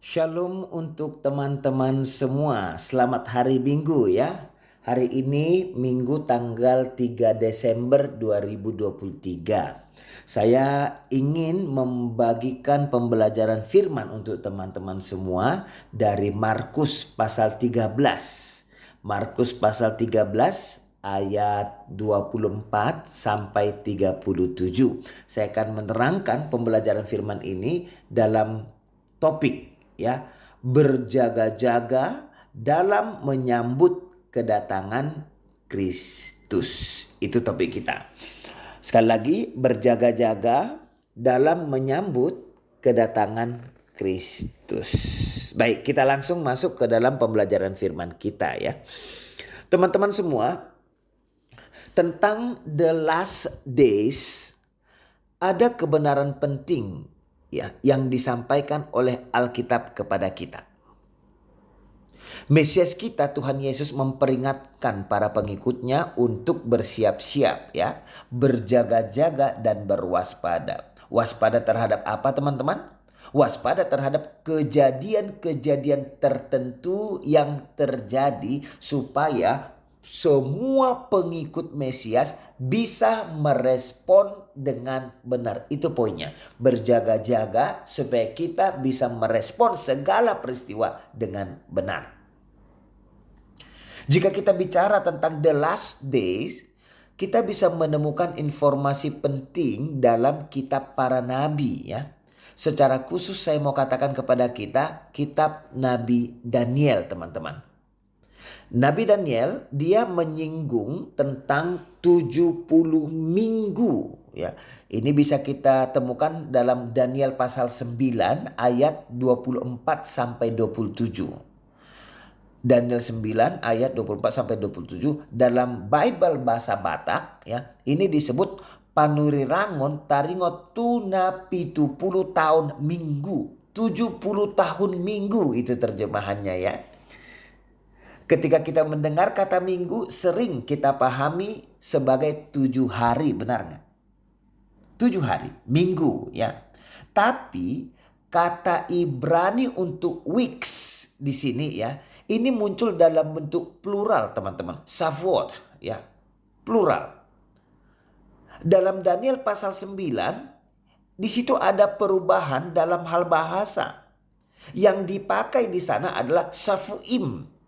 Shalom untuk teman-teman semua. Selamat hari Minggu ya. Hari ini Minggu tanggal 3 Desember 2023. Saya ingin membagikan pembelajaran firman untuk teman-teman semua dari Markus pasal 13. Markus pasal 13 ayat 24 sampai 37. Saya akan menerangkan pembelajaran firman ini dalam topik ya, berjaga-jaga dalam menyambut kedatangan Kristus. Itu topik kita. Sekali lagi, berjaga-jaga dalam menyambut kedatangan Kristus. Baik, kita langsung masuk ke dalam pembelajaran firman kita ya. Teman-teman semua, tentang the last days ada kebenaran penting ya yang disampaikan oleh Alkitab kepada kita. Mesias kita Tuhan Yesus memperingatkan para pengikutnya untuk bersiap-siap ya, berjaga-jaga dan berwaspada. Waspada terhadap apa teman-teman? Waspada terhadap kejadian-kejadian tertentu yang terjadi supaya semua pengikut Mesias bisa merespon dengan benar. Itu poinnya. Berjaga-jaga supaya kita bisa merespon segala peristiwa dengan benar. Jika kita bicara tentang the last days, kita bisa menemukan informasi penting dalam kitab para nabi ya. Secara khusus saya mau katakan kepada kita, kitab Nabi Daniel teman-teman. Nabi Daniel dia menyinggung tentang 70 minggu ya. Ini bisa kita temukan dalam Daniel pasal 9 ayat 24 sampai 27. Daniel 9 ayat 24 sampai 27 dalam Bible bahasa Batak ya. Ini disebut panurirangon taringot tuna 70 tahun minggu. 70 tahun minggu itu terjemahannya ya. Ketika kita mendengar kata minggu, sering kita pahami sebagai 7 hari, benar nggak? 7 hari, minggu ya. Tapi kata Ibrani untuk weeks di sini ya, ini muncul dalam bentuk plural teman-teman. Shavuot ya, plural. Dalam Daniel pasal 9, di situ ada perubahan dalam hal bahasa. Yang dipakai di sana adalah Shavuim,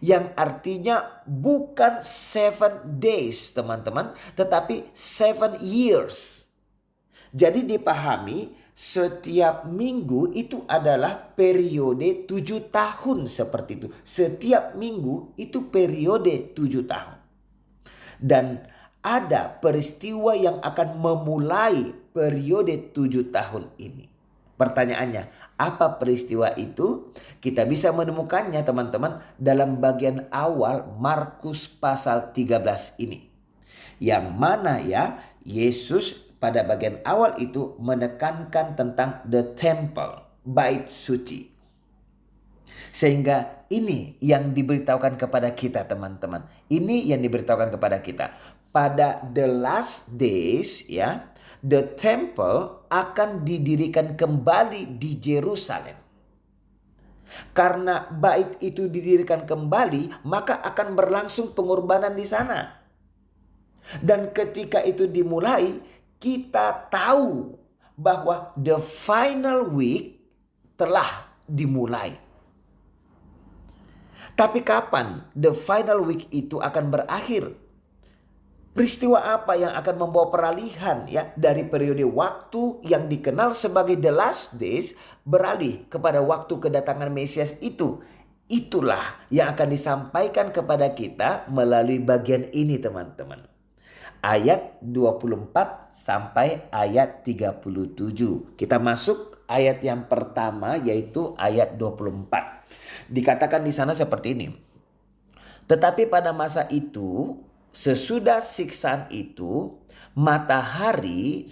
yang artinya bukan 7 days teman-teman, tetapi 7 years. Jadi dipahami setiap minggu itu adalah periode 7 tahun seperti itu. Setiap minggu itu periode 7 tahun. Dan ada peristiwa yang akan memulai periode 7 tahun ini. Pertanyaannya, apa peristiwa itu? Kita bisa menemukannya teman-teman dalam bagian awal Markus pasal 13 ini. Yang mana ya, Yesus pada bagian awal itu menekankan tentang the temple, bait suci. Sehingga ini yang diberitahukan kepada kita teman-teman. Ini yang diberitahukan kepada kita. Pada the last days ya, the temple akan didirikan kembali di Yerusalem. Karena bait itu didirikan kembali, maka akan berlangsung pengorbanan di sana. Dan ketika itu dimulai, kita tahu bahwa the final week telah dimulai. Tapi kapan the final week itu akan berakhir? Peristiwa apa yang akan membawa peralihan ya dari periode waktu yang dikenal sebagai the last days beralih kepada waktu kedatangan Mesias itu? Itulah yang akan disampaikan kepada kita melalui bagian ini teman-teman. Ayat 24 sampai ayat 37. Kita masuk ayat yang pertama yaitu ayat 24. Dikatakan di sana seperti ini. Tetapi pada masa itu, sesudah siksaan itu, matahari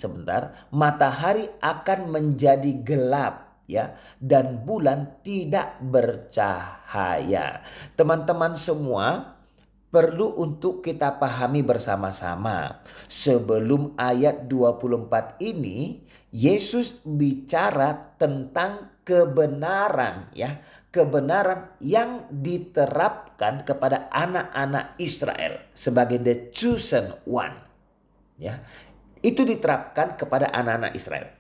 akan menjadi gelap ya, dan bulan tidak bercahaya. Teman-teman semua, perlu untuk kita pahami bersama-sama. Sebelum ayat 24 ini, Yesus bicara tentang kebenaran ya, kebenaran yang diterapkan kepada anak-anak Israel sebagai the chosen one ya. Itu diterapkan kepada anak-anak Israel.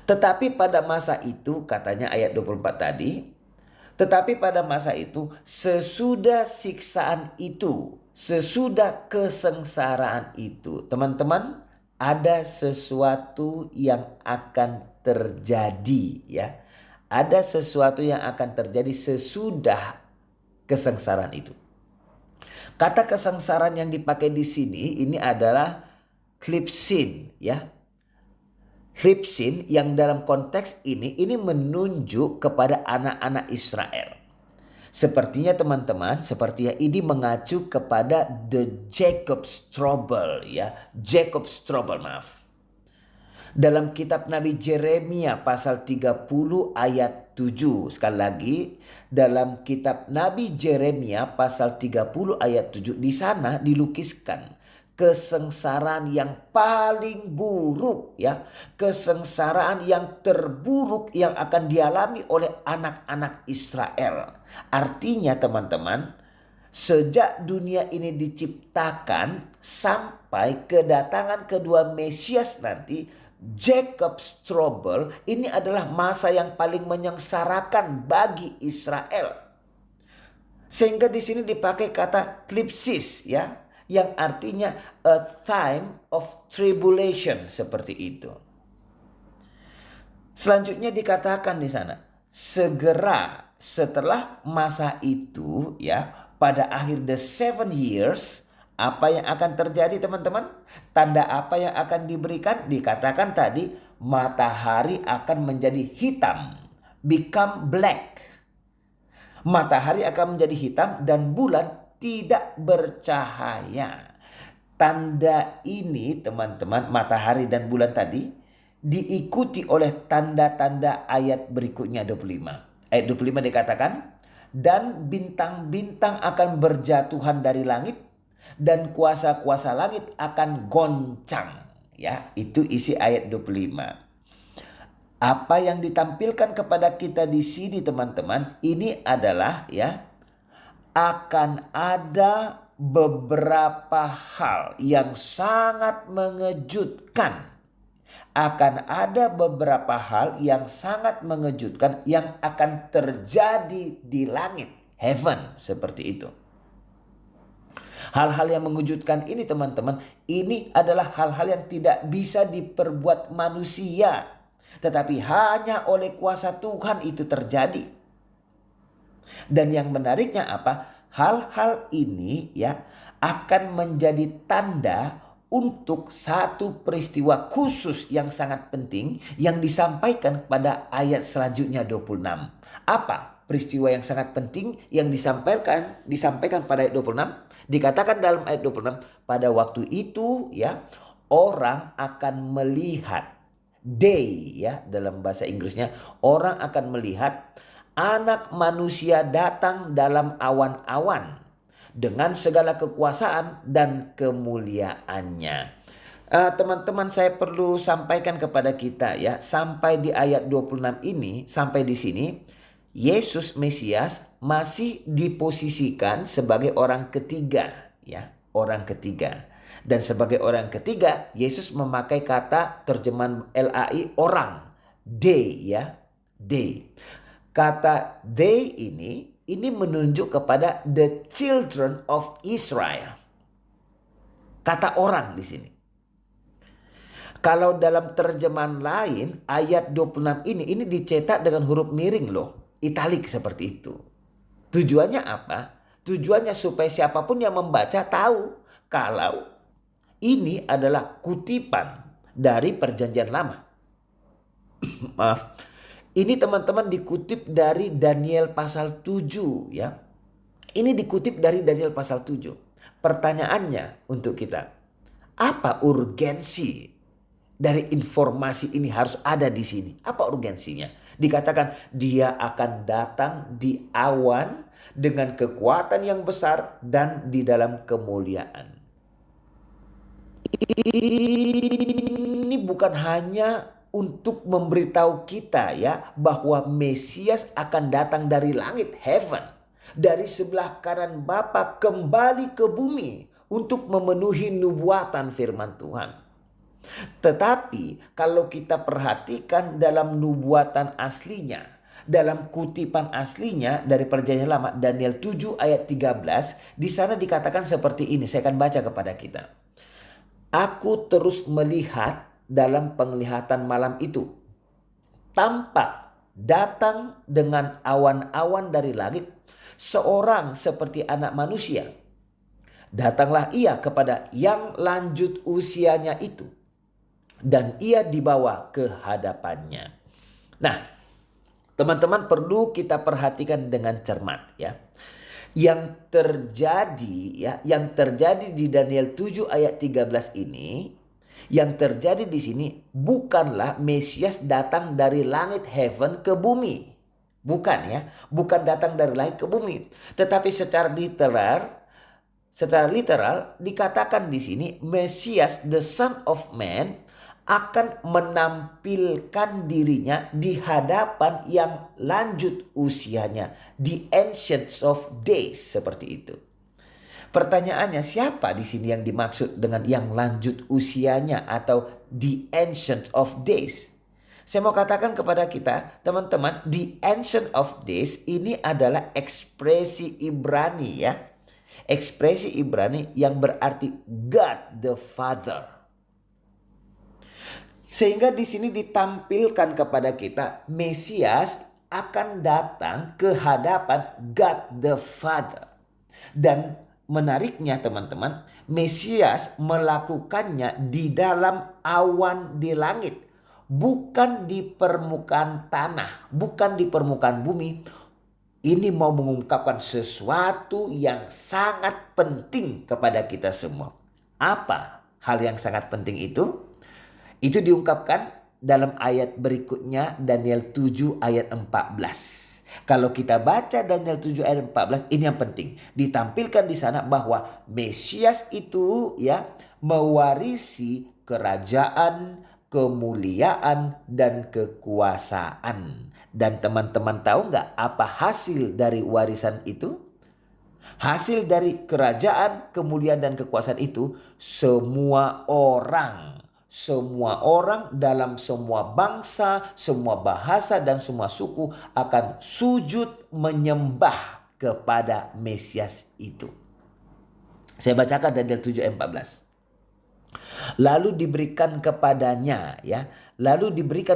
Tetapi pada masa itu katanya ayat 24 tadi, tetapi pada masa itu sesudah siksaan itu, sesudah kesengsaraan itu, teman-teman, ada sesuatu yang akan terjadi ya. Ada sesuatu yang akan terjadi sesudah kesengsaraan itu. Kata kesengsaraan yang dipakai di sini ini adalah klipsin ya. Klipsin yang dalam konteks ini menunjuk kepada anak-anak Israel. Sepertinya teman-teman, sepertinya ini mengacu kepada the Jacob's trouble ya. Jacob's trouble, maaf. Dalam kitab Nabi Jeremia pasal 30 ayat 7. Sekali lagi, dalam kitab Nabi Jeremia pasal 30 ayat 7, di sana dilukiskan kesengsaraan yang paling buruk ya, kesengsaraan yang terburuk yang akan dialami oleh anak-anak Israel. Artinya teman-teman, sejak dunia ini diciptakan sampai kedatangan kedua Mesias nanti, Jacob's trouble ini adalah masa yang paling menyengsarakan bagi Israel. Sehingga di sini dipakai kata klipsis ya, yang artinya a time of tribulation, seperti itu. Selanjutnya dikatakan di sana, segera setelah masa itu ya, pada akhir the 7 years, apa yang akan terjadi teman-teman? Tanda apa yang akan diberikan? Dikatakan tadi matahari akan menjadi hitam, become black. Matahari akan menjadi hitam dan bulan tidak bercahaya. Tanda ini teman-teman, matahari dan bulan tadi, diikuti oleh tanda-tanda ayat berikutnya 25. Ayat 25 dikatakan, dan bintang-bintang akan berjatuhan dari langit dan kuasa-kuasa langit akan goncang. Ya, itu isi ayat 25. Apa yang ditampilkan kepada kita di sini teman-teman, ini adalah ya, akan ada beberapa hal yang sangat mengejutkan. Akan ada beberapa hal yang sangat mengejutkan yang akan terjadi di langit, heaven, seperti itu. Hal-hal yang mengejutkan ini teman-teman, ini adalah hal-hal yang tidak bisa diperbuat manusia, tetapi hanya oleh kuasa Tuhan itu terjadi. Dan yang menariknya apa? Hal-hal ini ya akan menjadi tanda untuk satu peristiwa khusus yang sangat penting yang disampaikan pada ayat selanjutnya 26. Apa peristiwa yang sangat penting yang disampaikan pada ayat 26? Dikatakan dalam ayat 26, pada waktu itu ya orang akan melihat, day ya dalam bahasa Inggrisnya, orang akan melihat Anak Manusia datang dalam awan-awan dengan segala kekuasaan dan kemuliaannya. Teman-teman, saya perlu sampaikan kepada kita ya, sampai di ayat 26 ini, sampai di sini, Yesus Mesias masih diposisikan sebagai orang ketiga ya, orang ketiga. Dan sebagai orang ketiga, Yesus memakai kata terjemahan LAI orang, they ya, they. Kata they ini menunjuk kepada the children of Israel. Kata orang di sini. Kalau dalam terjemahan lain ayat 26 ini dicetak dengan huruf miring loh, italik seperti itu. Tujuannya apa? Tujuannya supaya siapapun yang membaca tahu kalau ini adalah kutipan dari Perjanjian Lama. Maaf. Ini teman-teman dikutip dari Daniel pasal 7 ya. Ini dikutip dari Daniel pasal 7. Pertanyaannya untuk kita, apa urgensi dari informasi ini harus ada di sini? Apa urgensinya? Dikatakan dia akan datang di awan dengan kekuatan yang besar dan di dalam kemuliaan. Ini bukan hanya untuk memberitahu kita ya bahwa Mesias akan datang dari langit, heaven, dari sebelah kanan Bapa kembali ke bumi untuk memenuhi nubuatan firman Tuhan. Tetapi kalau kita perhatikan dalam nubuatan aslinya, dalam kutipan aslinya dari Perjanjian Lama, Daniel 7 ayat 13, di sana dikatakan seperti ini, saya akan baca kepada kita. Aku terus melihat dalam penglihatan malam itu, tampak datang dengan awan-awan dari langit, seorang seperti anak manusia. Datanglah ia kepada yang lanjut usianya itu, dan ia dibawa ke hadapannya. Nah, teman-teman perlu kita perhatikan dengan cermat ya. Yang terjadi di Daniel 7 ayat 13 ini, yang terjadi di sini bukanlah Mesias datang dari langit, heaven, ke bumi. Bukan ya, bukan datang dari langit ke bumi. Tetapi secara literal dikatakan di sini Mesias, the Son of Man, akan menampilkan dirinya di hadapan yang lanjut usianya, the Ancient of Days, seperti itu. Pertanyaannya, siapa di sini yang dimaksud dengan yang lanjut usianya atau the Ancient of Days? Saya mau katakan kepada kita, teman-teman, the Ancient of Days ini adalah ekspresi Ibrani ya. Ekspresi Ibrani yang berarti God the Father. Sehingga di sini ditampilkan kepada kita Mesias akan datang ke hadapan God the Father. Dan menariknya teman-teman, Mesias melakukannya di dalam awan di langit. Bukan di permukaan tanah, bukan di permukaan bumi. Ini mau mengungkapkan sesuatu yang sangat penting kepada kita semua. Apa hal yang sangat penting itu? Itu diungkapkan dalam ayat berikutnya, Daniel 7 ayat 14. Kalau kita baca Daniel 7 ayat 14, ini yang penting. Ditampilkan di sana bahwa Mesias itu ya mewarisi kerajaan, kemuliaan, dan kekuasaan. Dan teman-teman tahu nggak apa hasil dari warisan itu? Hasil dari kerajaan, kemuliaan, dan kekuasaan itu, semua orang dalam semua bangsa, semua bahasa, dan semua suku akan sujud menyembah kepada Mesias itu. Saya bacakan Daniel 7 ayat 14. Lalu diberikan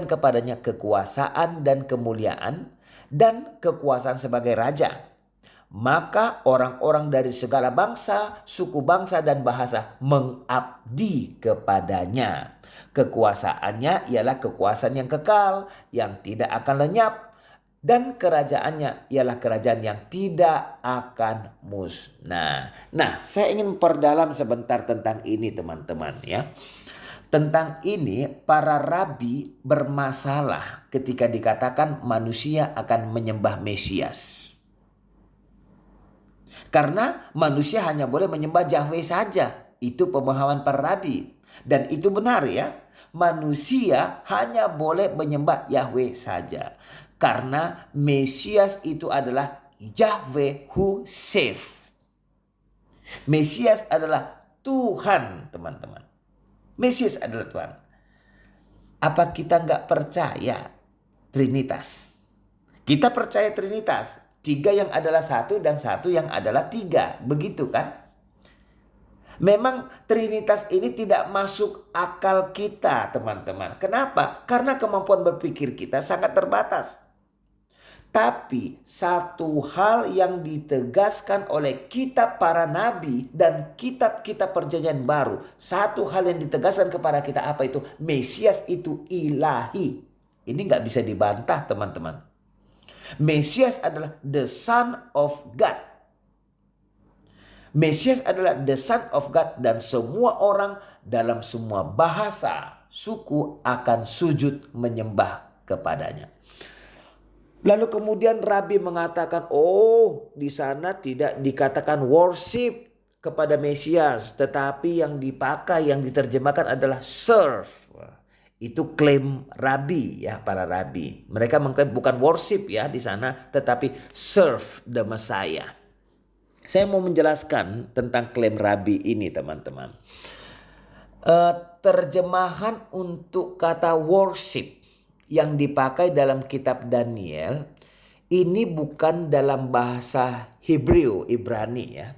kepadanya kekuasaan dan kemuliaan dan kekuasaan sebagai raja. Maka orang-orang dari segala bangsa, suku bangsa, dan bahasa mengabdi kepadanya. Kekuasaannya ialah kekuasaan yang kekal, yang tidak akan lenyap. Dan kerajaannya ialah kerajaan yang tidak akan musnah. Nah, saya ingin memperdalam sebentar tentang ini teman-teman ya. Tentang ini para rabi bermasalah ketika dikatakan manusia akan menyembah Mesias. Karena manusia hanya boleh menyembah Yahweh saja. Itu pemahaman para rabi. Dan itu benar ya. Manusia hanya boleh menyembah Yahweh saja. Karena Mesias itu adalah Yahweh who save. Mesias adalah Tuhan, teman-teman. Mesias adalah Tuhan. Apa kita nggak percaya Trinitas? Kita percaya Trinitas. 3 yang adalah 1 dan 1 yang adalah 3. Begitu kan? Memang Trinitas ini tidak masuk akal kita, teman-teman. Kenapa? Karena kemampuan berpikir kita sangat terbatas. Tapi satu hal yang ditegaskan oleh kitab para nabi dan kitab-kitab perjanjian baru. Satu hal yang ditegaskan kepada kita apa itu? Mesias itu ilahi. Ini nggak bisa dibantah, teman-teman. Mesias adalah the Son of God. Mesias adalah the Son of God dan semua orang dalam semua bahasa, suku akan sujud menyembah kepadanya. Lalu kemudian Rabi mengatakan, di sana tidak dikatakan worship kepada Mesias, tetapi yang dipakai, yang diterjemahkan adalah serve. Itu klaim rabi ya, para rabi. Mereka mengklaim bukan worship ya di sana, tetapi serve the Messiah. Saya mau menjelaskan tentang klaim rabi ini teman-teman. Terjemahan untuk kata worship yang dipakai dalam kitab Daniel ini bukan dalam bahasa Hebrew, Ibrani ya.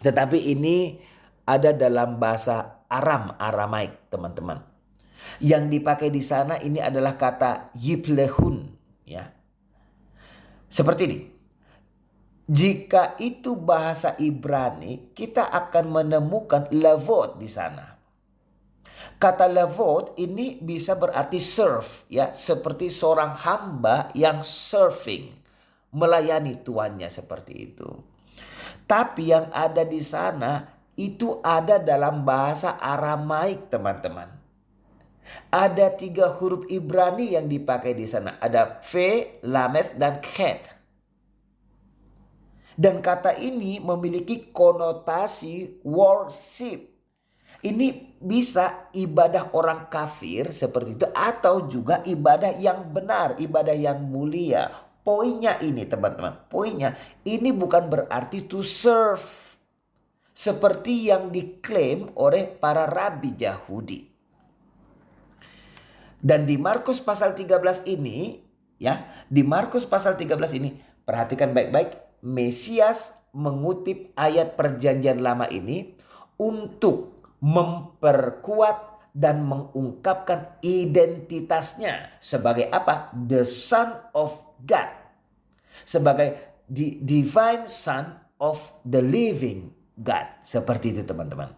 Tetapi ini ada dalam bahasa Aramaik teman-teman. Yang dipakai di sana ini adalah kata yiplehun ya. Seperti ini. Jika itu bahasa Ibrani, kita akan menemukan lavot di sana. Kata lavot ini bisa berarti serve ya, seperti seorang hamba yang serving, melayani tuannya seperti itu. Tapi yang ada di sana itu ada dalam bahasa Aramaik teman-teman. Ada 3 huruf Ibrani yang dipakai di sana. Ada Fe, Lameth, dan Chet. Dan kata ini memiliki konotasi worship. Ini bisa ibadah orang kafir seperti itu, atau juga ibadah yang benar, ibadah yang mulia. Poinnya ini teman-teman, poinnya ini bukan berarti to serve seperti yang diklaim oleh para rabi Yahudi. Dan di Markus pasal 13 ini ya, di Markus pasal 13 ini perhatikan baik-baik, Mesias mengutip ayat perjanjian lama ini untuk memperkuat dan mengungkapkan identitasnya sebagai apa? The Son of God. Sebagai the divine Son of the living God. Seperti itu teman-teman.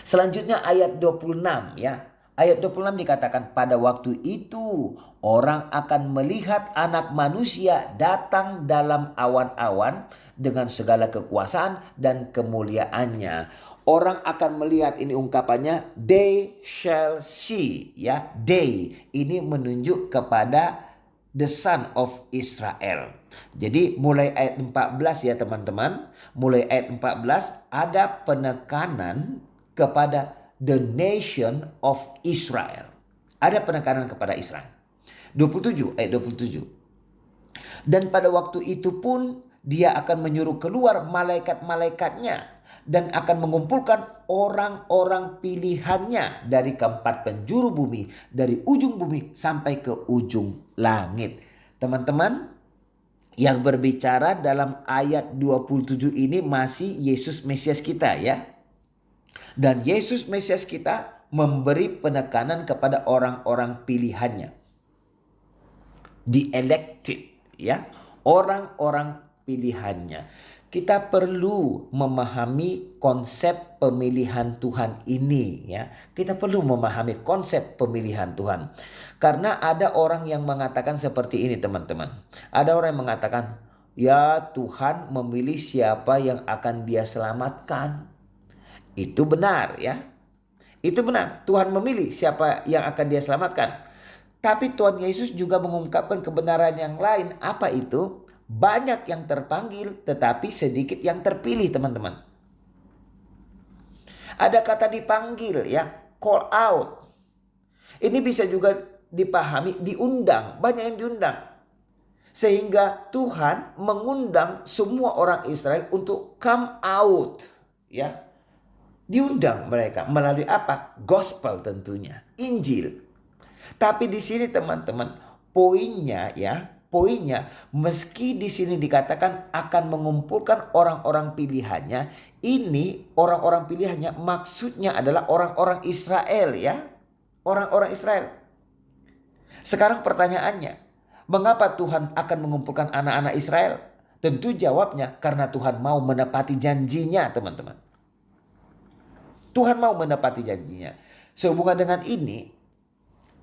Selanjutnya ayat 26 ya. Ayat 26 dikatakan pada waktu itu orang akan melihat anak manusia datang dalam awan-awan dengan segala kekuasaan dan kemuliaannya. Orang akan melihat, ini ungkapannya they shall see ya. They ini menunjuk kepada the Son of Israel. Jadi mulai ayat 14 ya teman-teman. Mulai ayat 14 ada penekanan kepada the nation of Israel. Ada penekanan kepada Israel. 27 ayat 27. Dan pada waktu itu pun dia akan menyuruh keluar malaikat-malaikatnya dan akan mengumpulkan orang-orang pilihannya dari keempat penjuru bumi, dari ujung bumi sampai ke ujung langit. Teman-teman, yang berbicara dalam ayat 27 ini masih Yesus Mesias kita ya. Dan Yesus Mesias kita memberi penekanan kepada orang-orang pilihannya. The elected ya, orang-orang pilihannya. Kita perlu memahami konsep pemilihan Tuhan ini ya. Kita perlu memahami konsep pemilihan Tuhan. Karena ada orang yang mengatakan seperti ini teman-teman. Ada orang yang mengatakan, ya Tuhan memilih siapa yang akan dia selamatkan. Itu benar ya. Itu benar. Tuhan memilih siapa yang akan dia selamatkan. Tapi Tuhan Yesus juga mengungkapkan kebenaran yang lain. Apa itu? Banyak yang terpanggil tetapi sedikit yang terpilih teman-teman. Ada kata dipanggil ya. Call out. Ini bisa juga dipahami diundang. Banyak yang diundang. Sehingga Tuhan mengundang semua orang Israel untuk come out ya. Diundang mereka melalui apa? Gospel tentunya, Injil. Tapi di sini teman-teman, poinnya ya, poinnya meski di sini dikatakan akan mengumpulkan orang-orang pilihannya, ini orang-orang pilihannya maksudnya adalah orang-orang Israel ya. Orang-orang Israel. Sekarang pertanyaannya, mengapa Tuhan akan mengumpulkan anak-anak Israel? Tentu jawabnya karena Tuhan mau menepati janjinya teman-teman. Tuhan mau menepati janjinya. Sehubungan dengan ini,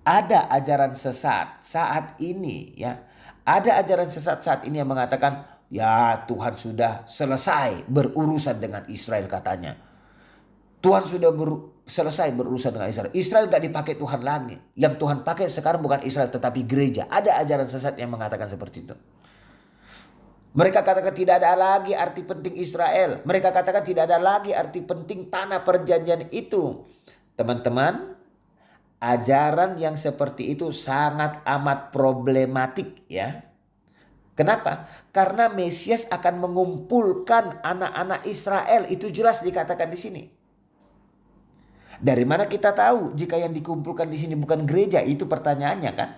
ada ajaran sesat saat ini ya. Ada ajaran sesat saat ini yang mengatakan, ya Tuhan sudah selesai berurusan dengan Israel katanya. Tuhan sudah selesai berurusan dengan Israel. Israel gak dipakai Tuhan lagi. Yang Tuhan pakai sekarang bukan Israel tetapi gereja. Ada ajaran sesat yang mengatakan seperti itu. Mereka katakan tidak ada lagi arti penting Israel. Mereka katakan tidak ada lagi arti penting tanah perjanjian itu. Teman-teman, ajaran yang seperti itu sangat amat problematik ya. Kenapa? Karena Mesias akan mengumpulkan anak-anak Israel, itu jelas dikatakan di sini. Dari mana kita tahu jika yang dikumpulkan di sini bukan gereja? Itu pertanyaannya kan?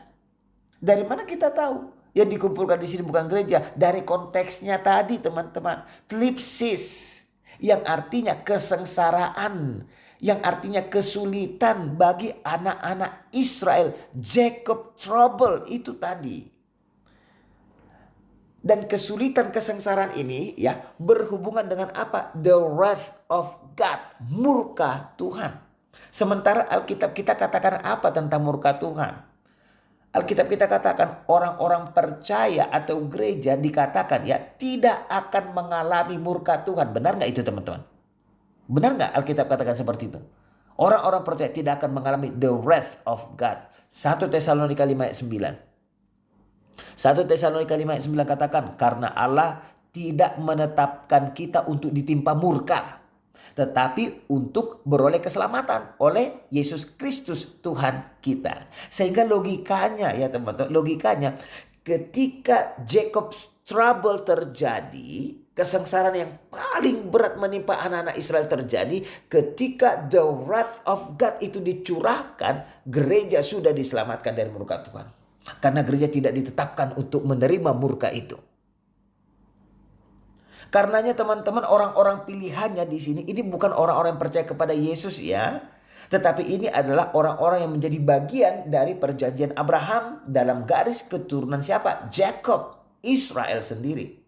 Dari mana kita tahu yang dikumpulkan di sini bukan gereja? Dari konteksnya tadi teman-teman. Tlipsis yang artinya kesengsaraan, yang artinya kesulitan bagi anak-anak Israel. Jacob trouble itu tadi. Dan kesulitan kesengsaraan ini ya berhubungan dengan apa? The wrath of God, murka Tuhan. Sementara Alkitab kita katakan apa tentang murka Tuhan? Alkitab kita katakan orang-orang percaya atau gereja dikatakan ya tidak akan mengalami murka Tuhan. Benar nggak itu teman-teman? Benar nggak Alkitab katakan seperti itu? Orang-orang percaya tidak akan mengalami the wrath of God. 1 Tesalonika 5 ayat 9. 1 Tesalonika 5 ayat 9 katakan, karena Allah tidak menetapkan kita untuk ditimpa murka, tetapi untuk beroleh keselamatan oleh Yesus Kristus Tuhan kita. Sehingga logikanya ya teman-teman, logikanya ketika Jacob's trouble terjadi, kesengsaraan yang paling berat menimpa anak-anak Israel terjadi ketika the wrath of God itu dicurahkan, gereja sudah diselamatkan dari murka Tuhan. Karena gereja tidak ditetapkan untuk menerima murka itu. Karenanya teman-teman, orang-orang pilihannya di sini ini bukan orang-orang yang percaya kepada Yesus ya. Tetapi ini adalah orang-orang yang menjadi bagian dari perjanjian Abraham dalam garis keturunan siapa? Jacob, Israel sendiri.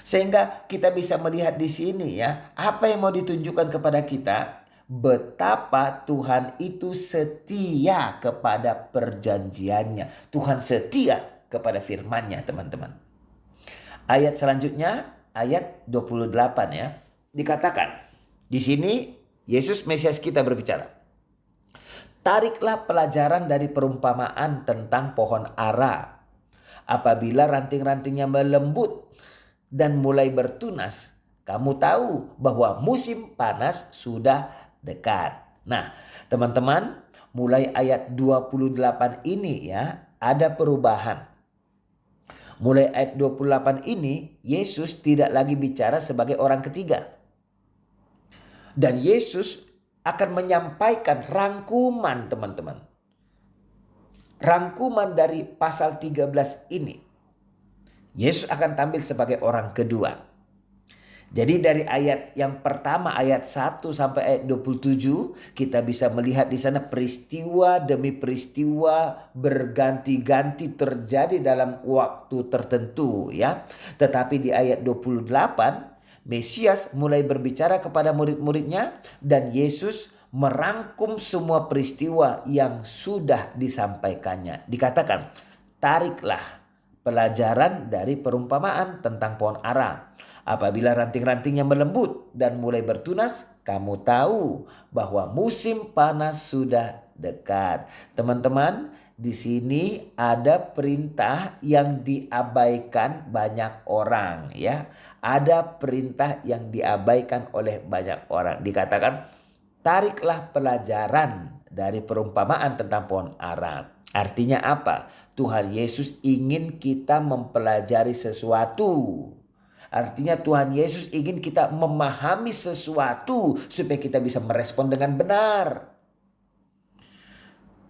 Sehingga kita bisa melihat di sini ya, apa yang mau ditunjukkan kepada kita? Betapa Tuhan itu setia kepada perjanjiannya. Tuhan setia kepada firman-Nya, teman-teman. Ayat selanjutnya, ayat 28 ya. Dikatakan, di sini Yesus Mesias kita berbicara. Tariklah pelajaran dari perumpamaan tentang pohon ara. Apabila ranting-rantingnya melembut dan mulai bertunas, kamu tahu bahwa musim panas sudah dekat. Nah, teman-teman, mulai ayat 28 ini ya, ada perubahan. Mulai ayat 28 ini, Yesus tidak lagi bicara sebagai orang ketiga. Dan Yesus akan menyampaikan rangkuman, teman-teman. Rangkuman dari pasal 13 ini. Yesus akan tampil sebagai orang kedua. Jadi dari ayat yang pertama, ayat 1 sampai ayat 27, kita bisa melihat di sana peristiwa demi peristiwa berganti-ganti terjadi dalam waktu tertentu ya. Tetapi di ayat 28, Mesias mulai berbicara kepada murid-muridnya dan Yesus merangkum semua peristiwa yang sudah disampaikannya. Dikatakan, tariklah pelajaran dari perumpamaan tentang pohon ara. Apabila ranting-rantingnya melembut dan mulai bertunas, kamu tahu bahwa musim panas sudah dekat. Teman-teman, di sini ada perintah yang diabaikan banyak orang ya. Ada perintah yang diabaikan oleh banyak orang. Dikatakan, tariklah pelajaran dari perumpamaan tentang pohon ara. Artinya apa? Tuhan Yesus ingin kita mempelajari sesuatu. Artinya Tuhan Yesus ingin kita memahami sesuatu supaya kita bisa merespon dengan benar.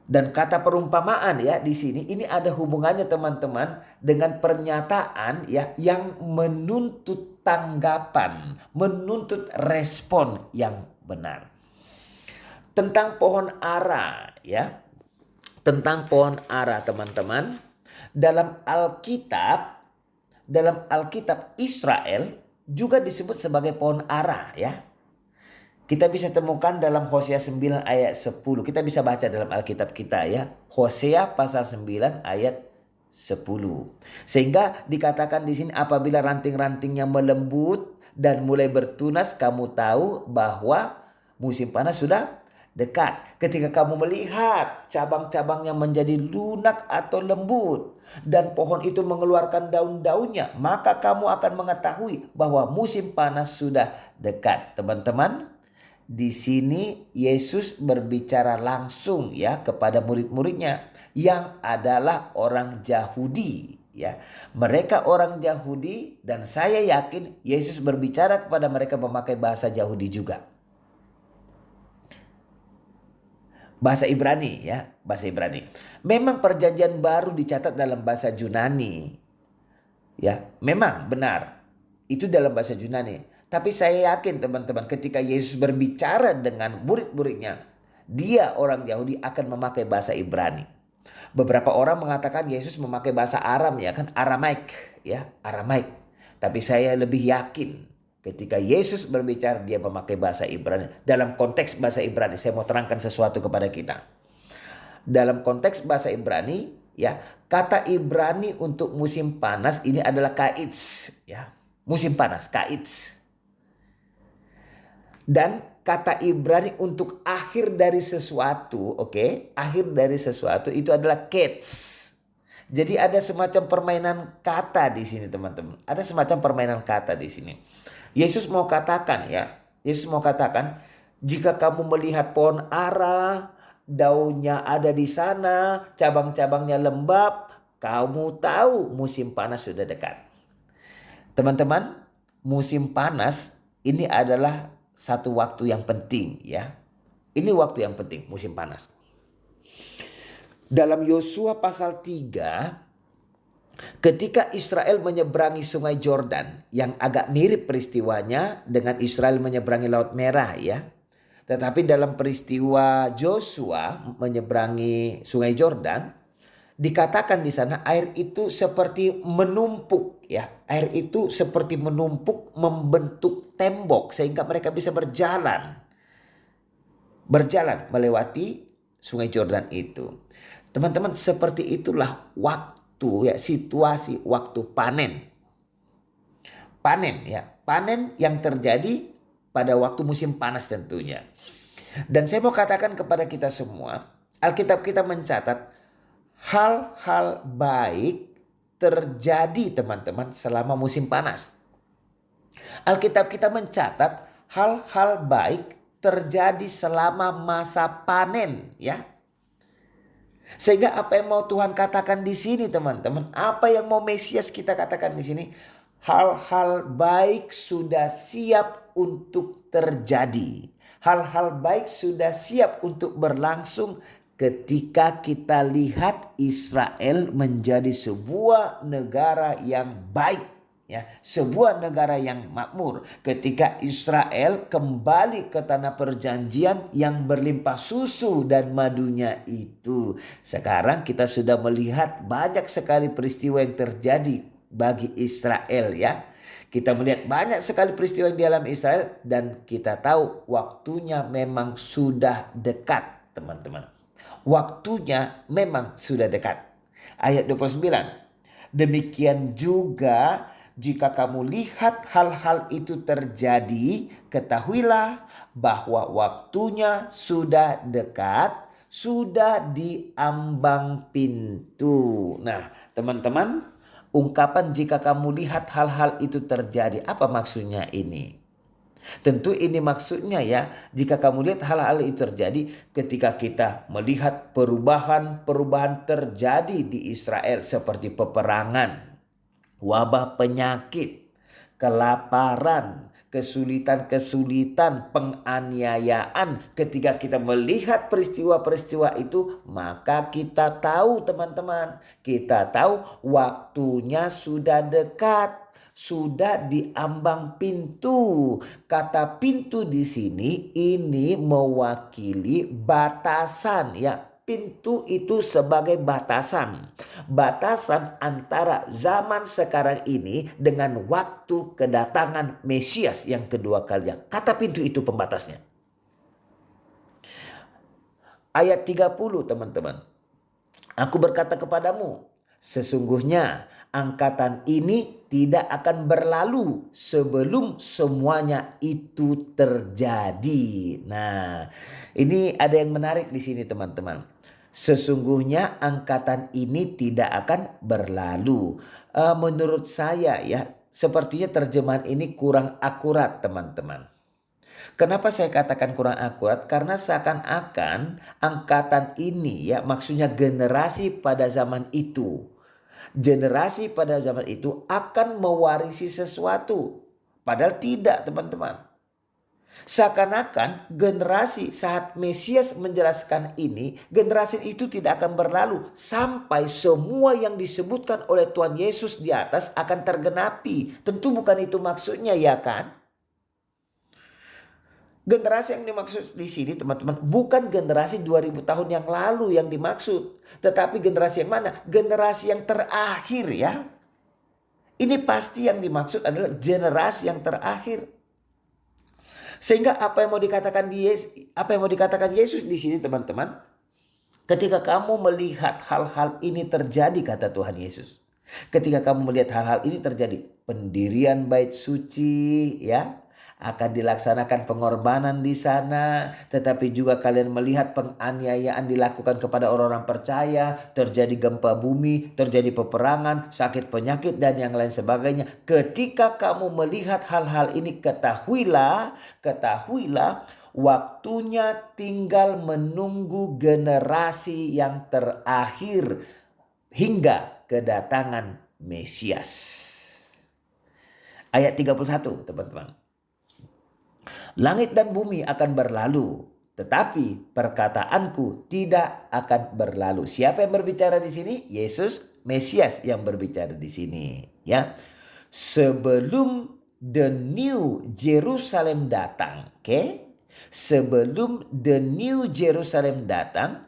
Dan kata perumpamaan ya di sini ini ada hubungannya teman-teman dengan pernyataan ya yang menuntut tanggapan, menuntut respon yang benar. Tentang pohon ara ya. Tentang pohon ara teman-teman, dalam Alkitab Israel juga disebut sebagai pohon ara ya. Kita bisa temukan dalam Hosea 9 ayat 10. Kita bisa baca dalam Alkitab kita ya. Hosea pasal 9 ayat 10. Sehingga dikatakan di sini apabila ranting-rantingnya melembut dan mulai bertunas, kamu tahu bahwa musim panas sudah dekat. Ketika kamu melihat cabang-cabangnya menjadi lunak atau lembut dan pohon itu mengeluarkan daun-daunnya, maka kamu akan mengetahui bahwa musim panas sudah dekat. Teman-teman, di sini Yesus berbicara langsung ya kepada murid-muridnya yang adalah orang Yahudi ya. Mereka orang Yahudi dan saya yakin Yesus berbicara kepada mereka memakai bahasa Yahudi juga. Bahasa Ibrani ya, bahasa Ibrani. Memang perjanjian baru dicatat dalam bahasa Yunani. Ya, memang benar. Itu dalam bahasa Yunani. Tapi saya yakin teman-teman ketika Yesus berbicara dengan murid-muridnya, dia orang Yahudi akan memakai bahasa Ibrani. Beberapa orang mengatakan Yesus memakai bahasa Aram ya kan, Aramaik ya, Aramaik. Tapi saya lebih yakin ketika Yesus berbicara dia memakai bahasa Ibrani. Dalam konteks bahasa Ibrani saya mau terangkan sesuatu kepada kita. Dalam konteks bahasa Ibrani ya, kata Ibrani untuk musim panas ini adalah kaitz ya. Musim panas, kaitz. Dan kata Ibrani untuk akhir dari sesuatu, oke, akhir dari sesuatu itu adalah kets. Jadi ada semacam permainan kata di sini teman-teman. Ada semacam permainan kata di sini. Yesus mau katakan ya, Yesus mau katakan jika kamu melihat pohon ara, daunnya ada di sana, cabang-cabangnya lembab, kamu tahu musim panas sudah dekat. Teman-teman, musim panas ini adalah satu waktu yang penting ya. Ini waktu yang penting, musim panas. Dalam Yosua pasal 3, ketika Israel menyeberangi sungai Yordan, yang agak mirip peristiwanya dengan Israel menyeberangi Laut Merah ya. Tetapi dalam peristiwa Joshua menyeberangi sungai Yordan, dikatakan di sana air itu seperti menumpuk ya. Air itu seperti menumpuk membentuk tembok sehingga mereka bisa berjalan melewati sungai Yordan itu. Teman-teman, seperti itulah waktu ya, situasi waktu panen. Panen ya, panen yang terjadi pada waktu musim panas tentunya. Dan saya mau katakan kepada kita semua, Alkitab kita mencatat hal-hal baik terjadi teman-teman selama musim panas. Alkitab kita mencatat hal-hal baik terjadi selama masa panen ya. Sehingga apa yang mau Tuhan katakan di sini teman-teman, apa yang mau Mesias kita katakan di sini, hal-hal baik sudah siap untuk terjadi. Hal-hal baik sudah siap untuk berlangsung ketika kita lihat Israel menjadi sebuah negara yang baik ya, sebuah negara yang makmur. Ketika Israel kembali ke tanah perjanjian yang berlimpah susu dan madunya itu. Sekarang kita sudah melihat banyak sekali peristiwa yang terjadi bagi Israel ya. Kita melihat banyak sekali peristiwa yang di dalam Israel dan kita tahu waktunya memang sudah dekat teman-teman. Waktunya memang sudah dekat. Ayat 29. Demikian juga jika kamu lihat hal-hal itu terjadi, ketahuilah bahwa waktunya sudah dekat, sudah di ambang pintu. Nah, teman-teman, ungkapan jika kamu lihat hal-hal itu terjadi, apa maksudnya ini? Tentu ini maksudnya ya, jika kamu lihat hal-hal itu terjadi ketika kita melihat perubahan-perubahan terjadi di Israel seperti peperangan, wabah penyakit, kelaparan, kesulitan-kesulitan, penganiayaan. Ketika kita melihat peristiwa-peristiwa itu, maka kita tahu teman-teman, kita tahu waktunya sudah dekat. Sudah di ambang pintu. Kata pintu di sini ini mewakili batasan ya. Pintu itu sebagai batasan. Batasan antara zaman sekarang ini dengan waktu kedatangan Mesias yang kedua kalinya. Kata pintu itu pembatasnya. Ayat 30 teman-teman. Aku berkata kepadamu, sesungguhnya angkatan ini tidak akan berlalu sebelum semuanya itu terjadi. Nah, ini ada yang menarik di sini teman-teman. Sesungguhnya angkatan ini tidak akan berlalu. Menurut saya ya, sepertinya terjemahan ini kurang akurat teman-teman. Kenapa saya katakan kurang akurat? Karena seakan-akan angkatan ini ya maksudnya generasi pada zaman itu. Generasi pada zaman itu akan mewarisi sesuatu. Padahal tidak teman-teman. Seakan-akan generasi saat Mesias menjelaskan ini, generasi itu tidak akan berlalu sampai semua yang disebutkan oleh Tuhan Yesus di atas akan tergenapi. Tentu bukan itu maksudnya ya kan? Generasi yang dimaksud di sini teman-teman bukan generasi 2000 tahun yang lalu yang dimaksud. Tetapi generasi yang mana? Generasi yang terakhir ya. Ini pasti yang dimaksud adalah generasi yang terakhir. Sehingga apa yang mau dikatakan Yesus di sini teman-teman? Ketika kamu melihat hal-hal ini terjadi kata Tuhan Yesus. Ketika kamu melihat hal-hal ini terjadi, pendirian bait suci ya, akan dilaksanakan pengorbanan di sana, tetapi juga kalian melihat penganiayaan dilakukan kepada orang-orang percaya, terjadi gempa bumi, terjadi peperangan, sakit penyakit dan yang lain sebagainya. Ketika kamu melihat hal-hal ini, ketahuilah, waktunya tinggal menunggu generasi yang terakhir hingga kedatangan Mesias. Ayat 31 teman-teman. Langit dan bumi akan berlalu, tetapi perkataanku tidak akan berlalu. Siapa yang berbicara di sini? Yesus, Mesias yang berbicara di sini, ya. Sebelum the new Jerusalem datang, oke? Sebelum the new Jerusalem datang,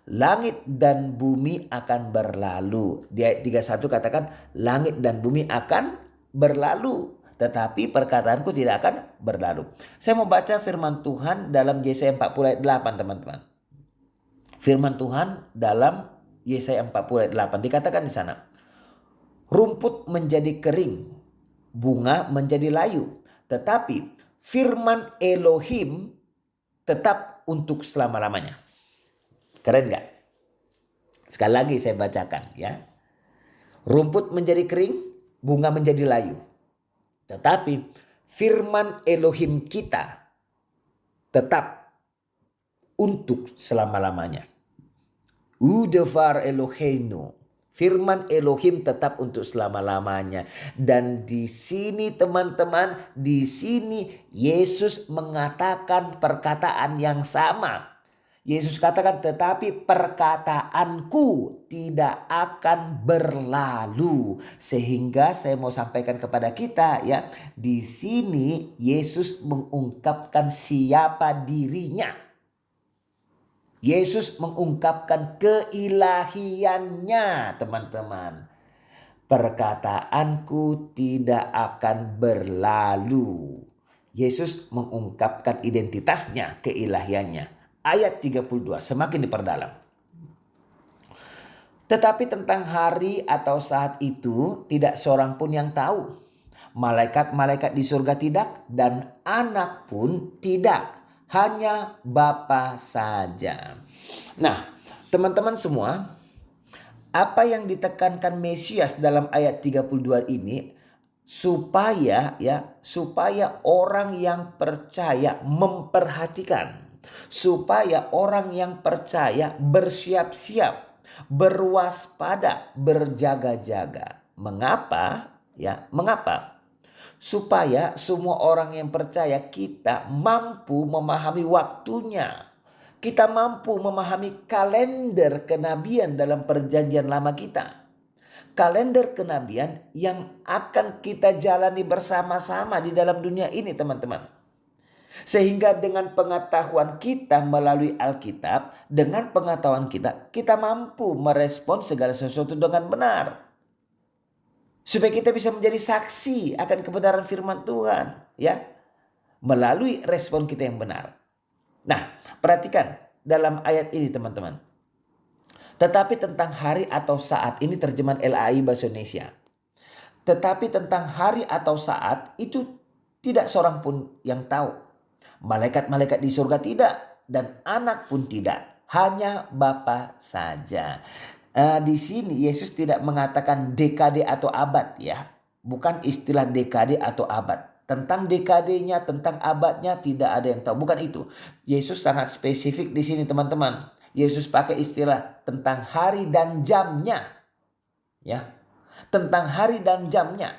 langit dan bumi akan berlalu. Di ayat 31 katakan langit dan bumi akan berlalu. Tetapi perkataanku tidak akan berlalu. Saya mau baca firman Tuhan dalam Yesaya 40 ayat 8 teman-teman. Firman Tuhan dalam Yesaya 40 ayat 8 dikatakan di sana. Rumput menjadi kering, bunga menjadi layu. Tetapi firman Elohim tetap untuk selama-lamanya. Keren gak? Sekali lagi saya bacakan ya. Rumput menjadi kering, bunga menjadi layu. Tetapi firman Elohim kita tetap untuk selama-lamanya. Udevar Eloheinu. Firman Elohim tetap untuk selama-lamanya. Dan di sini teman-teman, di sini Yesus mengatakan perkataan yang sama. Yesus katakan, tetapi perkataanku tidak akan berlalu. Sehingga saya mau sampaikan kepada kita ya, di sini Yesus mengungkapkan siapa dirinya. Yesus mengungkapkan keilahiannya, teman-teman. Perkataanku tidak akan berlalu. Yesus mengungkapkan identitasnya, keilahiannya. Ayat 32 semakin diperdalam. Tetapi tentang hari atau saat itu tidak seorang pun yang tahu. Malaikat-malaikat di surga tidak dan anak pun tidak. Hanya Bapa saja. Nah, teman-teman semua, apa yang ditekankan Mesias dalam ayat 32 ini supaya orang yang percaya memperhatikan. Supaya orang yang percaya bersiap-siap, berwaspada, berjaga-jaga. Mengapa? Ya, mengapa? Supaya semua orang yang percaya kita mampu memahami waktunya. Kita mampu memahami kalender kenabian dalam perjanjian lama kita. Kalender kenabian yang akan kita jalani bersama-sama di dalam dunia ini, teman-teman. Sehingga dengan pengetahuan kita melalui Alkitab, dengan pengetahuan kita mampu merespon segala sesuatu dengan benar. Supaya kita bisa menjadi saksi akan kebenaran firman Tuhan, ya. Melalui respon kita yang benar. Nah, perhatikan dalam ayat ini teman-teman. Tetapi tentang hari atau saat, ini terjemahan LAI Bahasa Indonesia. Tetapi tentang hari atau saat itu tidak seorang pun yang tahu. Malaikat-malaikat di surga tidak dan anak pun tidak, hanya Bapa saja. Di sini Yesus tidak mengatakan dekade atau abad ya, bukan istilah dekade atau abad, Tentang dekadenya, tentang abadnya tidak ada yang tahu. Bukan itu. Yesus sangat spesifik di sini teman-teman. Yesus pakai istilah tentang hari dan jamnya. Ya. Tentang hari dan jamnya.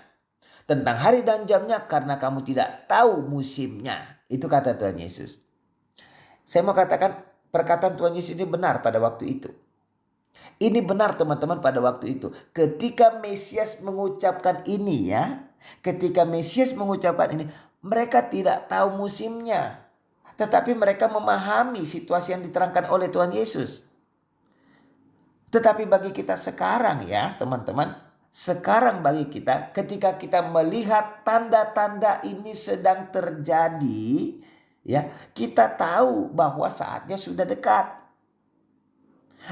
Tentang hari dan jamnya karena kamu tidak tahu musimnya. Itu kata Tuhan Yesus. Saya mau katakan perkataan Tuhan Yesus ini benar pada waktu itu. Ini benar teman-teman pada waktu itu. Ketika Mesias mengucapkan ini ya. Ketika Mesias mengucapkan ini. Mereka tidak tahu musimnya. Tetapi mereka memahami situasi yang diterangkan oleh Tuhan Yesus. Tetapi bagi kita sekarang ya teman-teman. Sekarang bagi kita ketika kita melihat tanda-tanda ini sedang terjadi. Ya, kita tahu bahwa saatnya sudah dekat.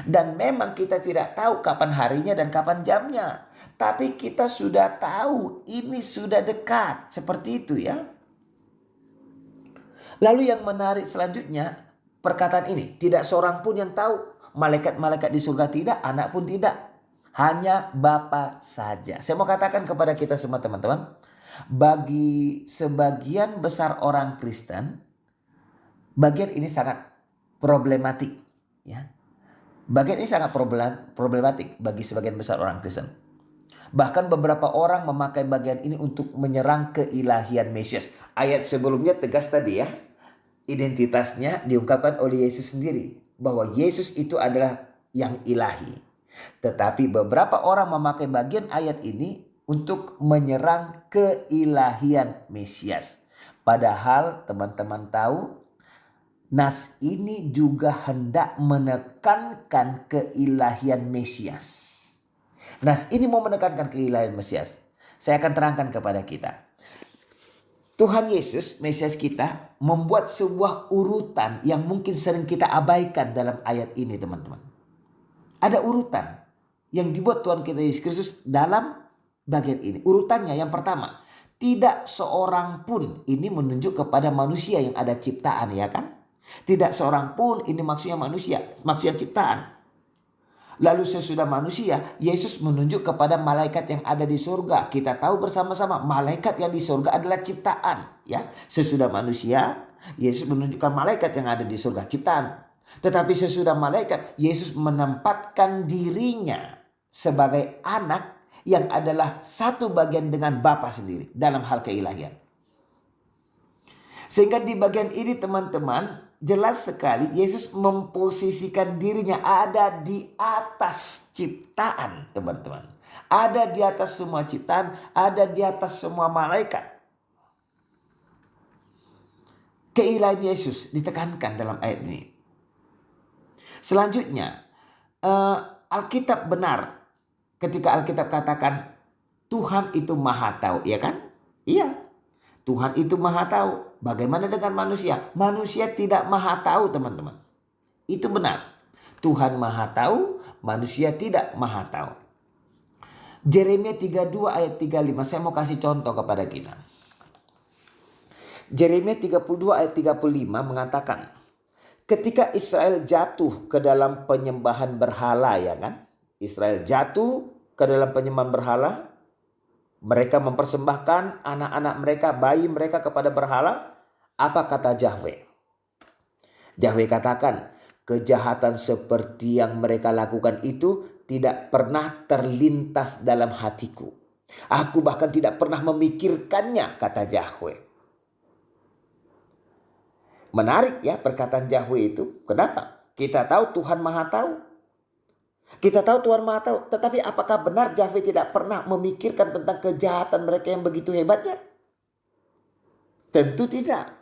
Dan memang kita tidak tahu kapan harinya dan kapan jamnya. Tapi kita sudah tahu ini sudah dekat. Seperti itu ya. Lalu yang menarik selanjutnya perkataan ini. Tidak seorang pun yang tahu. Malaikat-malaikat di surga tidak, anak pun tidak. Hanya Bapa saja. Saya mau katakan kepada kita semua teman-teman. Bagi sebagian besar orang Kristen. Bagian ini sangat problematik. Ya. Bagian ini sangat problematik bagi sebagian besar orang Kristen. Bahkan beberapa orang memakai bagian ini untuk menyerang keilahian Mesias. Ayat sebelumnya tegas tadi ya. Identitasnya diungkapkan oleh Yesus sendiri. Bahwa Yesus itu adalah yang ilahi. Tetapi beberapa orang memakai bagian ayat ini untuk menyerang keilahian Mesias. Padahal teman-teman tahu nas ini juga hendak menekankan keilahian Mesias. Nas ini mau menekankan keilahian Mesias. Saya akan terangkan kepada kita. Tuhan Yesus, Mesias kita, membuat sebuah urutan yang mungkin sering kita abaikan dalam ayat ini teman-teman. Ada urutan yang dibuat Tuhan kita Yesus Kristus dalam bagian ini. Urutannya yang pertama, tidak seorang pun, ini menunjuk kepada manusia yang ada ciptaan ya kan. Tidak seorang pun, ini maksudnya manusia, maksudnya ciptaan. Lalu sesudah manusia, Yesus menunjuk kepada malaikat yang ada di surga. Kita tahu bersama-sama malaikat yang di surga adalah ciptaan. Ya, sesudah manusia, Yesus menunjukkan malaikat yang ada di surga, ciptaan. Tetapi sesudah malaikat, Yesus menempatkan dirinya sebagai anak yang adalah satu bagian dengan Bapa sendiri dalam hal keilahian. Sehingga di bagian ini teman-teman, jelas sekali Yesus memposisikan dirinya ada di atas ciptaan teman-teman. Ada di atas semua ciptaan, ada di atas semua malaikat. Keilahian Yesus ditekankan dalam ayat ini. Selanjutnya, Alkitab benar ketika Alkitab katakan Tuhan itu maha tahu, ya kan? Iya, Tuhan itu maha tahu. Bagaimana dengan manusia? Manusia tidak maha tahu teman-teman. Itu benar. Tuhan maha tahu, manusia tidak maha tahu. Yeremia 32 ayat 35, saya mau kasih contoh kepada kita. Yeremia 32 ayat 35 mengatakan, ketika Israel jatuh ke dalam penyembahan berhala ya kan. Israel jatuh ke dalam penyembahan berhala. Mereka mempersembahkan anak-anak mereka, bayi mereka kepada berhala. Apa kata Yahweh? Yahweh katakan, kejahatan seperti yang mereka lakukan itu tidak pernah terlintas dalam hatiku. Aku bahkan tidak pernah memikirkannya, kata Yahweh. Menarik ya perkataan Yahweh itu. Kenapa? Kita tahu Tuhan maha tahu. Kita tahu Tuhan maha tahu. Tetapi apakah benar Yahweh tidak pernah memikirkan tentang kejahatan mereka yang begitu hebatnya? Tentu tidak.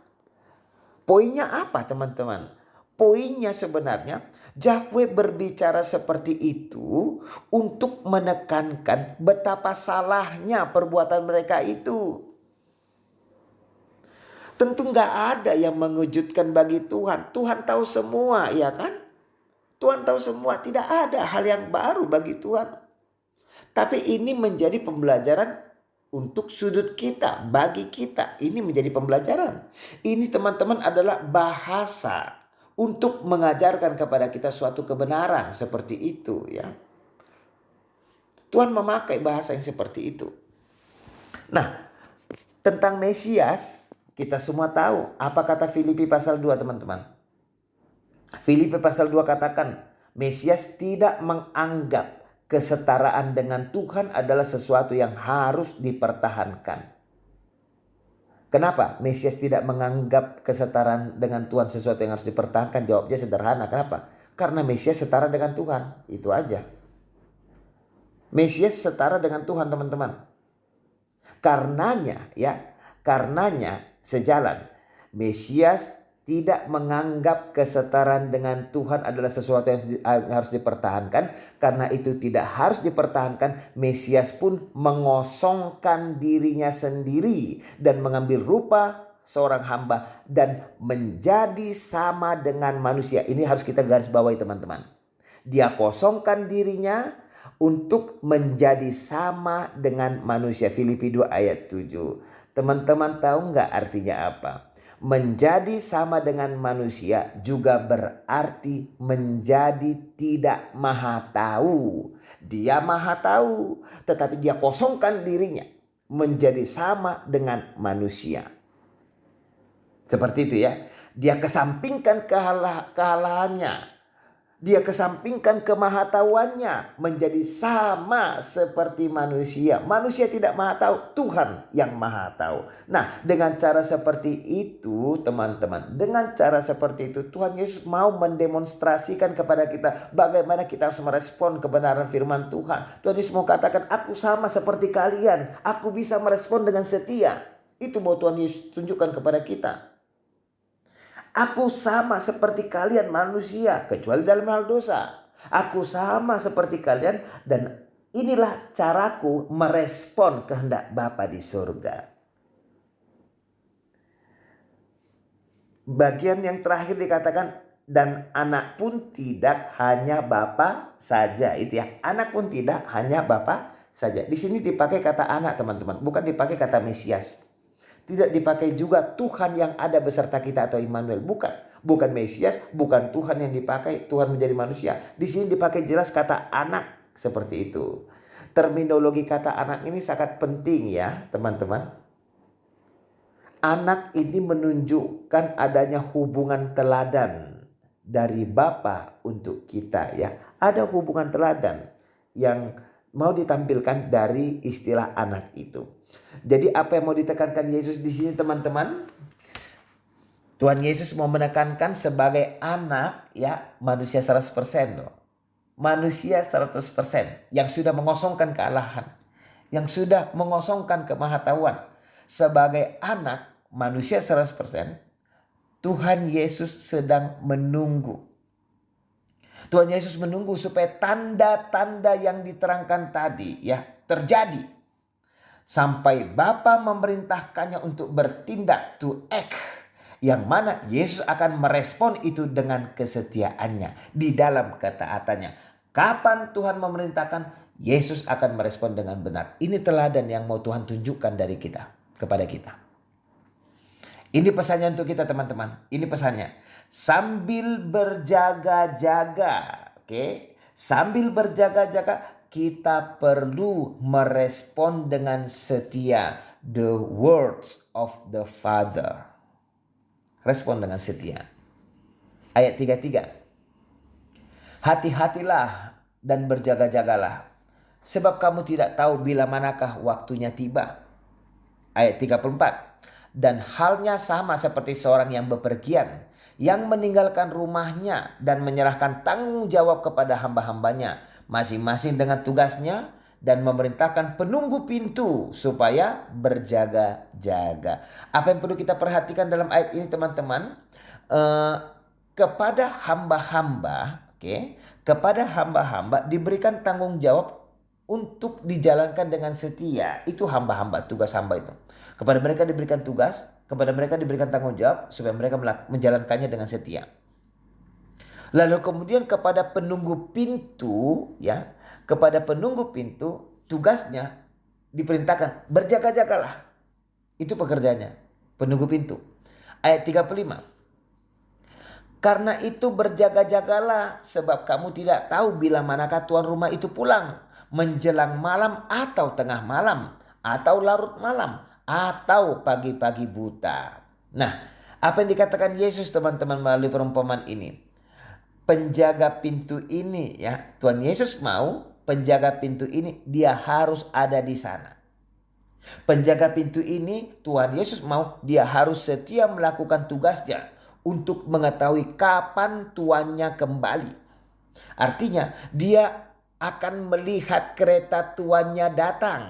Poinnya apa teman-teman? Poinnya sebenarnya Yahweh berbicara seperti itu untuk menekankan betapa salahnya perbuatan mereka itu. Tentu nggak ada yang mengejutkan bagi Tuhan. Tuhan tahu semua ya kan? Tuhan tahu semua, tidak ada hal yang baru bagi Tuhan. Tapi ini menjadi pembelajaran untuk sudut kita, bagi kita. Ini menjadi pembelajaran. Ini teman-teman adalah bahasa untuk mengajarkan kepada kita suatu kebenaran seperti itu ya. Tuhan memakai bahasa yang seperti itu. Nah, Tentang Mesias, kita semua tahu apa kata Filipi pasal 2 teman-teman. Filipi pasal 2 katakan, Mesias tidak menganggap kesetaraan dengan Tuhan adalah sesuatu yang harus dipertahankan. Kenapa Mesias tidak menganggap kesetaraan dengan Tuhan sesuatu yang harus dipertahankan? Jawabnya sederhana. Kenapa? Karena Mesias setara dengan Tuhan. Itu aja. Mesias setara dengan Tuhan teman-teman. Karenanya sejalan. Mesias tidak menganggap kesetaraan dengan Tuhan adalah sesuatu yang harus dipertahankan. Karena itu tidak harus dipertahankan, Mesias pun mengosongkan dirinya sendiri dan mengambil rupa seorang hamba dan menjadi sama dengan manusia. Ini harus kita garis bawahi teman-teman. Dia kosongkan dirinya untuk menjadi sama dengan manusia. Filipi 2 ayat 7. Teman-teman tahu nggak artinya apa? Menjadi sama dengan manusia juga berarti menjadi tidak maha tahu. Dia maha tahu, tetapi dia kosongkan dirinya menjadi sama dengan manusia. Seperti itu ya. Dia kesampingkan kehalahannya. Dia kesampingkan kemahatauannya menjadi sama seperti manusia. Manusia tidak maha tahu, Tuhan yang maha tahu. Nah, dengan cara seperti itu teman-teman, dengan cara seperti itu Tuhan Yesus mau mendemonstrasikan kepada kita bagaimana kita harus merespon kebenaran firman Tuhan. Tuhan Yesus mau katakan, aku sama seperti kalian, aku bisa merespon dengan setia. Itu mau Tuhan Yesus tunjukkan kepada kita. Aku sama seperti kalian manusia, kecuali dalam hal dosa. Aku sama seperti kalian dan inilah caraku merespon kehendak Bapa di surga. Bagian yang terakhir dikatakan, dan anak pun tidak hanya Bapa saja. Itu ya, anak pun tidak hanya Bapa saja. Di sini dipakai kata anak teman-teman, bukan dipakai kata Mesias. Tidak dipakai juga Tuhan yang ada beserta kita atau Immanuel. Bukan Mesias, bukan Tuhan yang dipakai, Tuhan menjadi manusia. Di sini dipakai jelas kata anak seperti itu. Terminologi kata anak ini sangat penting ya teman-teman. Anak ini menunjukkan adanya hubungan teladan dari Bapa untuk kita ya. Ada hubungan teladan yang mau ditampilkan dari istilah anak itu. Jadi apa yang mau ditekankan Yesus di sini teman-teman? Tuhan Yesus mau menekankan sebagai anak ya, manusia 100% loh. Manusia 100% yang sudah mengosongkan kealahan, yang sudah mengosongkan kemahatauan. Sebagai anak manusia 100%, Tuhan Yesus sedang menunggu. Tuhan Yesus menunggu supaya tanda-tanda yang diterangkan tadi ya terjadi. Sampai Bapa memerintahkannya untuk bertindak, to act. Yang mana Yesus akan merespon itu dengan kesetiaannya di dalam ketaatannya. Kapan Tuhan memerintahkan, Yesus akan merespon dengan benar. Ini teladan yang mau Tuhan tunjukkan dari kita kepada kita. Ini pesannya untuk kita teman-teman. Ini pesannya. Sambil berjaga-jaga, oke? Sambil berjaga-jaga, kita perlu merespon dengan setia the words of the Father. Respon dengan setia. Ayat 33. Hati-hatilah dan berjaga-jagalah, sebab kamu tidak tahu bila manakah waktunya tiba. Ayat 34. Dan halnya sama seperti seorang yang bepergian, yang meninggalkan rumahnya dan menyerahkan tanggung jawab kepada hamba-hambanya, masing-masing dengan tugasnya, dan memerintahkan penunggu pintu supaya berjaga-jaga. Apa yang perlu kita perhatikan dalam ayat ini teman-teman? Kepada hamba-hamba, kepada hamba-hamba diberikan tanggung jawab untuk dijalankan dengan setia. Itu hamba-hamba, tugas hamba itu. Kepada mereka diberikan tugas, kepada mereka diberikan tanggung jawab supaya mereka menjalankannya dengan setia. Lalu kemudian kepada penunggu pintu ya, kepada penunggu pintu tugasnya diperintahkan berjaga-jagalah. Itu pekerjaannya, penunggu pintu. Ayat 35. Karena itu berjaga-jagalah, sebab kamu tidak tahu bila manakah tuan rumah itu pulang, menjelang malam atau tengah malam atau larut malam, atau pagi-pagi buta. Nah, apa yang dikatakan Yesus teman-teman melalui perumpamaan ini? Penjaga pintu ini ya, Tuhan Yesus mau penjaga pintu ini dia harus ada di sana. Penjaga pintu ini Tuhan Yesus mau dia harus setia melakukan tugasnya untuk mengetahui kapan tuannya kembali. Artinya dia akan melihat kereta tuannya datang.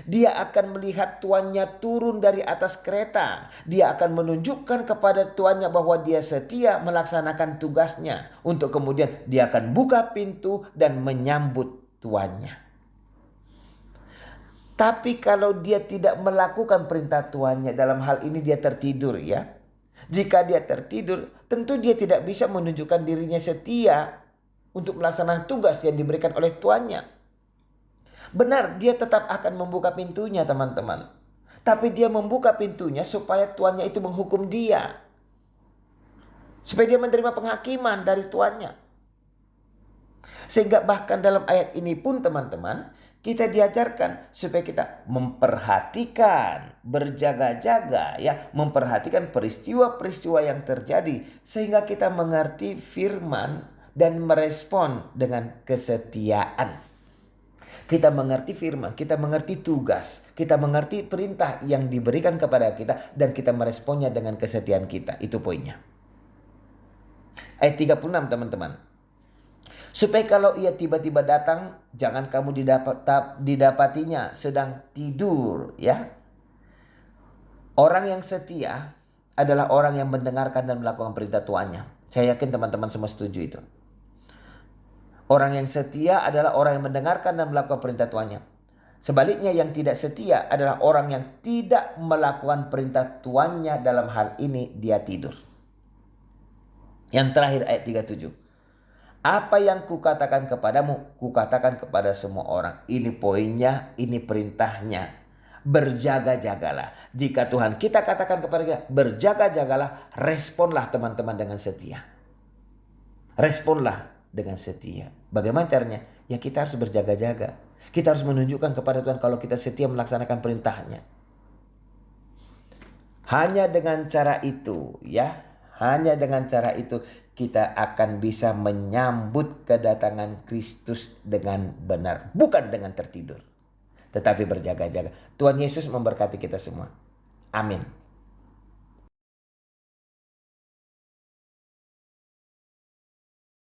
Dia akan melihat tuannya turun dari atas kereta. Dia akan menunjukkan kepada tuannya bahwa dia setia melaksanakan tugasnya. Untuk kemudian dia akan buka pintu dan menyambut tuannya. Tapi kalau dia tidak melakukan perintah tuannya, dalam hal ini dia tertidur ya. Jika dia tertidur, tentu dia tidak bisa menunjukkan dirinya setia untuk melaksanakan tugas yang diberikan oleh tuannya. Benar, dia tetap akan membuka pintunya teman-teman. Tapi dia membuka pintunya supaya tuannya itu menghukum dia. Supaya dia menerima penghakiman dari tuannya. Sehingga bahkan dalam ayat ini pun teman-teman, kita diajarkan supaya kita memperhatikan, berjaga-jaga ya, memperhatikan peristiwa-peristiwa yang terjadi sehingga kita mengerti firman dan merespon dengan kesetiaan. Kita mengerti firman, kita mengerti tugas, kita mengerti perintah yang diberikan kepada kita dan kita meresponnya dengan kesetiaan kita. Itu poinnya. Ayat 36 teman-teman. Supaya kalau ia tiba-tiba datang, jangan kamu didapatinya sedang tidur ya. Orang yang setia adalah orang yang mendengarkan dan melakukan perintah tuannya. Saya yakin teman-teman semua setuju itu. Orang yang setia adalah orang yang mendengarkan dan melakukan perintah tuannya. Sebaliknya yang tidak setia adalah orang yang tidak melakukan perintah tuannya, dalam hal ini dia tidur. Yang terakhir ayat 37. Apa yang kukatakan kepadamu, kukatakan kepada semua orang. Ini poinnya, ini perintahnya. Berjaga-jagalah. Jika Tuhan kita katakan kepada kita, berjaga-jagalah, responlah teman-teman dengan setia. Responlah dengan setia. Bagaimana caranya? Ya kita harus berjaga-jaga. Kita harus menunjukkan kepada Tuhan kalau kita setia melaksanakan perintahnya. Hanya dengan cara itu ya. Hanya dengan cara itu kita akan bisa menyambut kedatangan Kristus dengan benar. Bukan dengan tertidur. Tetapi berjaga-jaga. Tuhan Yesus memberkati kita semua. Amin.